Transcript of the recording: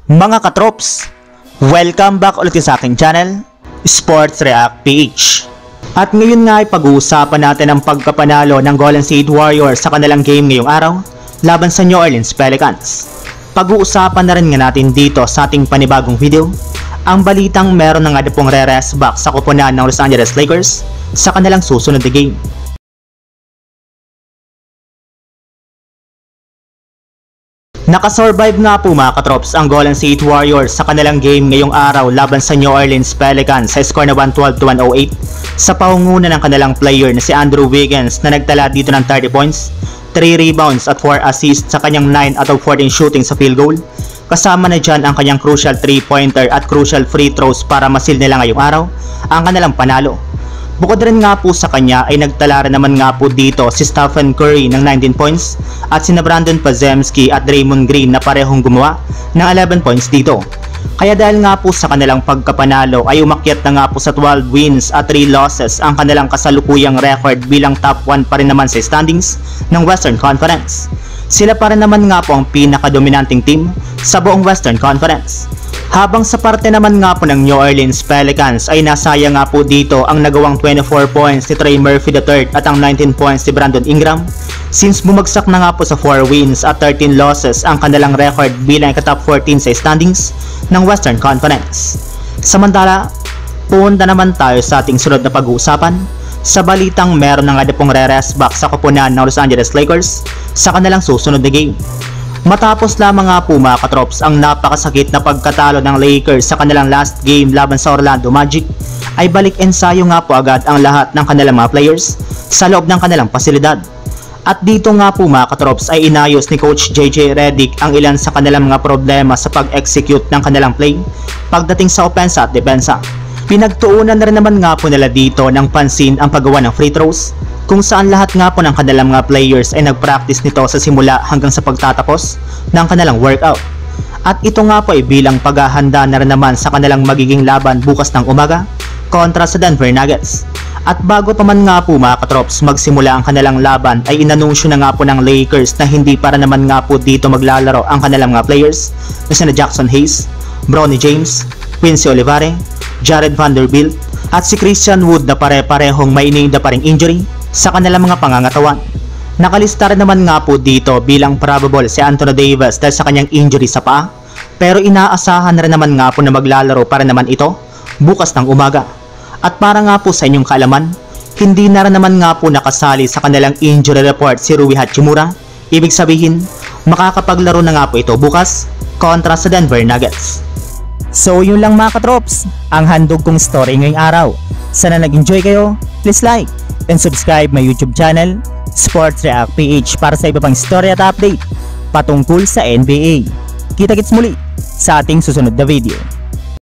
Mga katrops, welcome back ulit sa aking channel, Sports React PH. At ngayon nga ay pag-uusapan natin ang pagkapanalo ng Golden State Warriors sa kanilang game ngayong araw laban sa New Orleans Pelicans. Pag-uusapan na rin nga natin dito sa ating panibagong video ang balitang meron na nga pong re-rest back sa koponan ng Los Angeles Lakers sa kanilang susunod na game. Nakasurvive nga po mga katrops ang Golden State Warriors sa kanilang game ngayong araw laban sa New Orleans Pelicans sa score na 112-108 sa pangunguna ng kanilang player na si Andrew Wiggins na nagtala dito ng 30 points, 3 rebounds at 4 assists sa kanyang 9 out of 14 shooting sa field goal. Kasama na dyan ang kanyang crucial 3-pointer at crucial free throws para masil nila ngayong araw ang kanilang panalo. Bukod rin nga po sa kanya ay nagtala rin naman nga po dito si Stephen Curry ng 19 points at sina Brandon Podziemski at Draymond Green na parehong gumawa ng 11 points dito. Kaya dahil nga po sa kanilang pagkapanalo ay umakyat na nga po sa 12 wins at 3 losses ang kanilang kasalukuyang record bilang top 1 pa rin naman sa standings ng Western Conference. Sila pa rin naman nga po ang pinaka-dominanting team sa buong Western Conference. Habang sa parte naman nga po ng New Orleans Pelicans ay nasaya nga po dito ang nagawang 24 points ni Trey Murphy III at ang 19 points ni Brandon Ingram, since bumagsak na nga po sa 4 wins at 13 losses ang kanilang record bilang ikatop 14 sa standings ng Western Conference. Samantala, punta naman tayo sa ating sunod na pag-uusapan sa balitang meron na nga pong re-rest back sa koponan ng Los Angeles Lakers sa kanilang susunod na game. Matapos lamang nga po mga katrops ang napakasakit na pagkatalo ng Lakers sa kanilang last game laban sa Orlando Magic, ay balik ensayo nga po agad ang lahat ng kanilang mga players sa loob ng kanilang pasilidad. At dito nga po mga katrops ay inayos ni Coach JJ Redick ang ilan sa kanilang mga problema sa pag-execute ng kanilang play pagdating sa opensa at depensa. Pinagtuunan na rin naman nga po nila dito ng pansin ang paggawa ng free throws, kung saan lahat nga po ng kanilang mga players ay nag-practice nito sa simula hanggang sa pagtatapos ng kanilang workout. At ito nga po ay bilang paghahanda na rin naman sa kanilang magiging laban bukas ng umaga kontra sa Denver Nuggets. At bago pa man nga po mga katrops magsimula ang kanilang laban ay inanunsyo na nga po ng Lakers na hindi para naman nga po dito maglalaro ang kanilang mga players na sina Jackson Hayes, Bronny James, Quincy Olivare, Jared Vanderbilt at si Christian Wood na pare-parehong may iniinda pa ring injury sa kanilang mga pangangatawan. Nakalista rin naman nga po dito bilang probable si Anthony Davis dahil sa kanyang injury sa paa, pero inaasahan na rin naman nga po na maglalaro para naman ito bukas ng umaga. At para nga po sa inyong kaalaman, hindi na rin naman nga po nakasali sa kanilang injury report si Rui Hachimura. Ibig sabihin, makakapaglaro na nga po ito bukas kontra sa Denver Nuggets. So yun lang mga katrops, ang handog kong story ngayong araw. Sana nag-enjoy kayo, please like and subscribe my YouTube channel, Sports React PH, para sa iba pang story at update patungkol sa NBA. Kita-kits muli sa ating susunod na video.